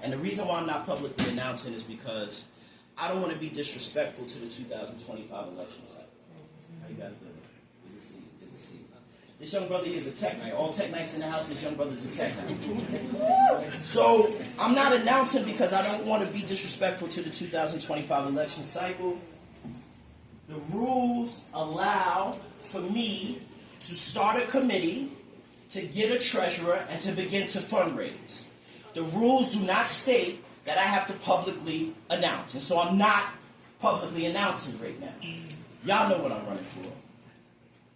And the reason why I'm not publicly announcing is because I don't want to be disrespectful to the 2025 election cycle. How you guys doing? Good to see you. Good to see you. This young brother here is a tech knight. All tech knights in the house, this young brother's a tech knight. So I'm not announcing because I don't want to be disrespectful to the 2025 election cycle. The rules allow for me to start a committee, to get a treasurer, and to begin to fundraise. The rules do not state that I have to publicly announce. And so I'm not publicly announcing right now. Y'all know what I'm running for.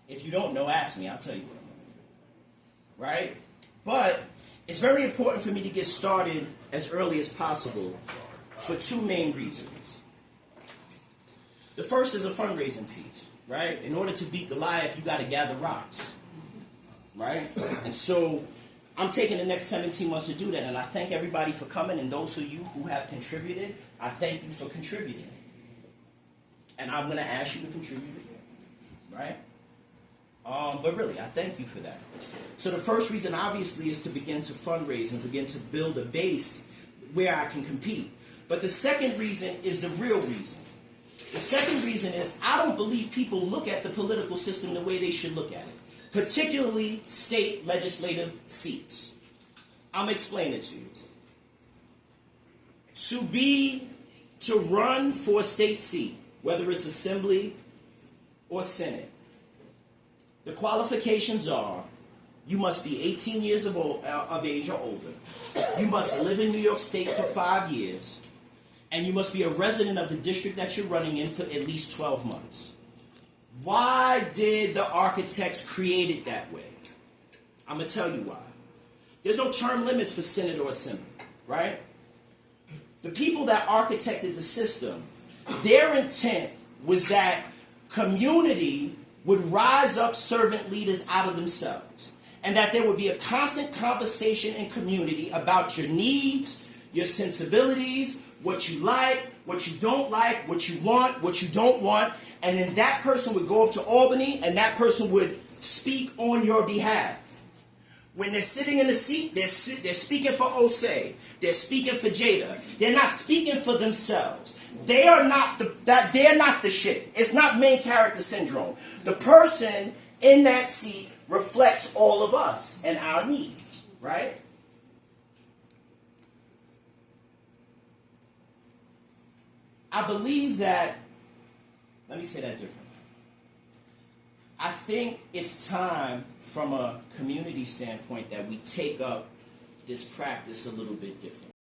If you don't know, ask me. I'll tell you what I'm running for. Right? But it's very important for me to get started as early as possible for two main reasons. The first is a fundraising piece, right? In order to beat Goliath, you got to gather rocks, right? And so I'm taking the next 17 months to do that, and I thank everybody for coming, and those of you who have contributed, I thank you for contributing. And I'm going to ask you to contribute again, right? But really, I thank you for that. So the first reason, obviously, is to begin to fundraise and begin to build a base where I can compete. But the second reason is the real reason. The second reason is I don't believe people look at the political system the way they should look at it, particularly state legislative seats. I'm explaining it to you. To run for a state seat, whether it's assembly or senate, the qualifications are you must be 18 years of age or older, you must live in New York State for 5 years, and you must be a resident of the district that you're running in for at least 12 months. Why did the architects create it that way? I'm going to tell you why. There's no term limits for Senate or Assembly, right? The people that architected the system, their intent was that community would rise up servant leaders out of themselves, and that there would be a constant conversation in community about your needs, your sensibilities, what you like, what you don't like, what you want, what you don't want, and then that person would go up to Albany and that person would speak on your behalf. When they're sitting in the seat, they're speaking for Osei, they're speaking for Jada, they're not speaking for themselves. They are not they're not the shit. It's not main character syndrome. The person in that seat reflects all of us and our needs, right? I believe that, let me say that differently. I think it's time from a community standpoint that we take up this practice a little bit different.